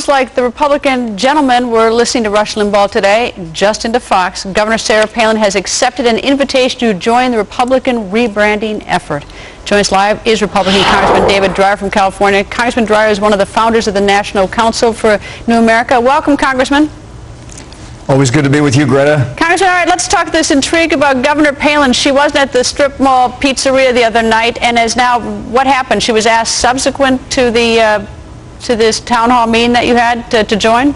sounds like the Republican gentlemen were listening to Rush Limbaugh today, just into Fox. Governor Sarah Palin has accepted an invitation to join the Republican rebranding effort. Joining us live is Republican Congressman David Dreier from California. Congressman Dreier is one of the founders of the National Council for New America. Welcome, Congressman. Always good to be with you, Greta. Congressman, all right, let's talk this intrigue about Governor Palin. She wasn't at the strip mall pizzeria the other night, and is now, what happened? She was asked subsequent to the to this town hall meeting that you had to join?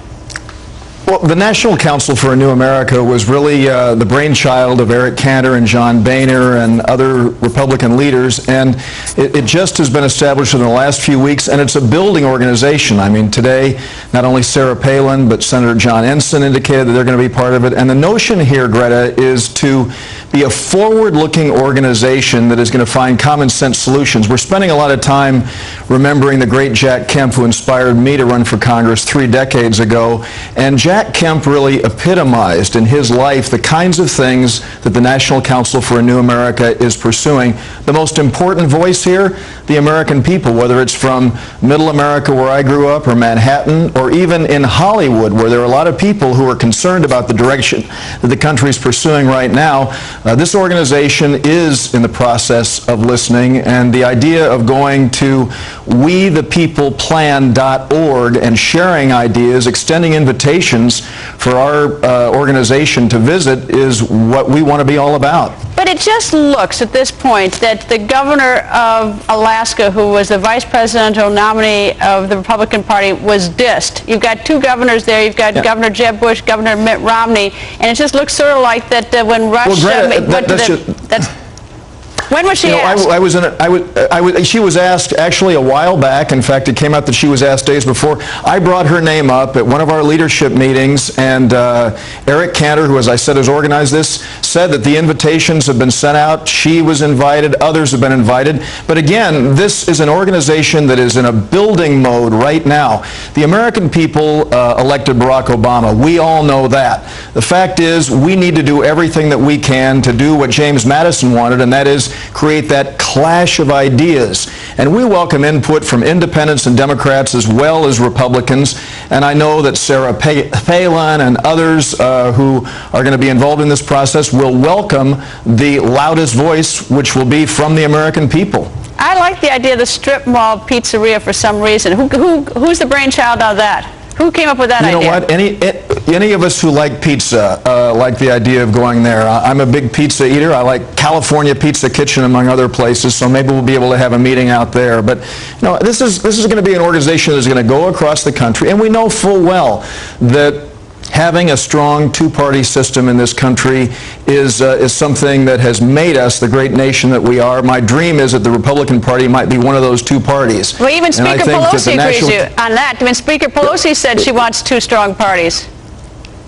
Well, the National Council for a New America was really the brainchild of Eric Cantor and John Boehner and other Republican leaders, and it just has been established in the last few weeks, and it's a building organization. I mean, today, not only Sarah Palin, but Senator John Ensign indicated that they're going to be part of it, and the notion here, Greta, is to be a forward-looking organization that is going to find common-sense solutions. We're spending a lot of time remembering the great Jack Kemp, who inspired me to run for Congress 3 decades ago, and Jack Kemp really epitomized in his life the kinds of things that the National Council for a New America is pursuing. The most important voice here, the American people, whether it's from Middle America where I grew up, or Manhattan, or even in Hollywood, where there are a lot of people who are concerned about the direction that the country is pursuing right now. This organization is in the process of listening, and the idea of going to wethepeopleplan.org and sharing ideas, extending invitations for our organization to visit is what we want to be all about. But it just looks at this point that the governor of Alaska, who was the vice presidential nominee of the Republican Party, was dissed. You've got 2 governors there. You've got Governor Jeb Bush, Governor Mitt Romney, and it just looks sort of like that when Rush went to the... When was she asked? She was asked actually a while back. In fact, it came out that she was asked days before. I brought her name up at one of our leadership meetings, and Eric Cantor, who, as I said, has organized this, said that the invitations have been sent out. She was invited. Others have been invited. But again, this is an organization that is in a building mode right now. The American people elected Barack Obama. We all know that. The fact is, we need to do everything that we can to do what James Madison wanted, and that is create that clash of ideas. And we welcome input from independents and Democrats as well as Republicans. And I know that Sarah Palin and others who are going to be involved in this process will welcome the loudest voice, which will be from the American people. I like the idea of the strip mall pizzeria for some reason. Who's the brainchild of that? Who came up with that idea? You know what? Any of us who like pizza like the idea of going there. I'm a big pizza eater. I like California Pizza Kitchen, among other places, so maybe we'll be able to have a meeting out there. But you know, this is going to be an organization that's going to go across the country, and we know full well that having a strong 2-party system in this country is something that has made us the great nation that we are. My dream is that the Republican Party might be one of those 2 parties. Well, even Speaker Pelosi agrees with you on that. I mean, Speaker Pelosi said she wants 2 strong parties.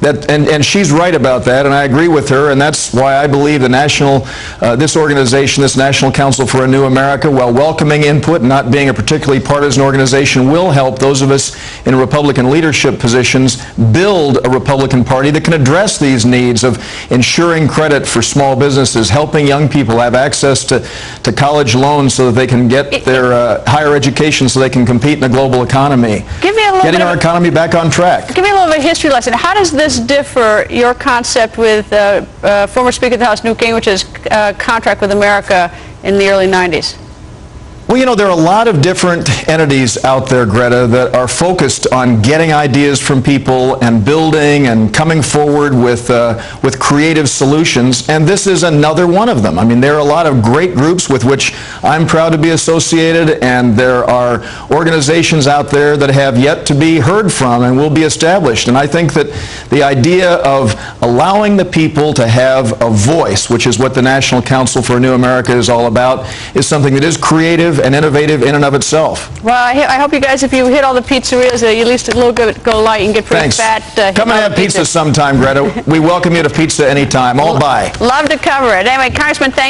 And she's right about that, and I agree with her, and that's why I believe this organization, this National Council for a New America, while welcoming input and not being a particularly partisan organization, will help those of us in Republican leadership positions build a Republican Party that can address these needs of ensuring credit for small businesses, helping young people have access to college loans so that they can get their higher education so they can compete in the global economy. Getting our economy back on track. Give me a little bit of a history lesson. How does this differ, your concept, with former Speaker of the House Newt Gingrich's contract with America in the early 90s? Well, you know, there are a lot of different entities out there, Greta, that are focused on getting ideas from people and building and coming forward with creative solutions, and this is another one of them. I mean, there are a lot of great groups with which I'm proud to be associated, and there are organizations out there that have yet to be heard from and will be established. And I think that the idea of allowing the people to have a voice, which is what the National Council for a New America is all about, is something that is creative and innovative in and of itself. Well, I hope you guys, if you hit all the pizzerias, at least a little bit go light. You can get pretty fat. Come and have pizza sometime, Greta. We welcome you to pizza anytime. All buy. Love to cover it. Anyway, Congressman, thank you.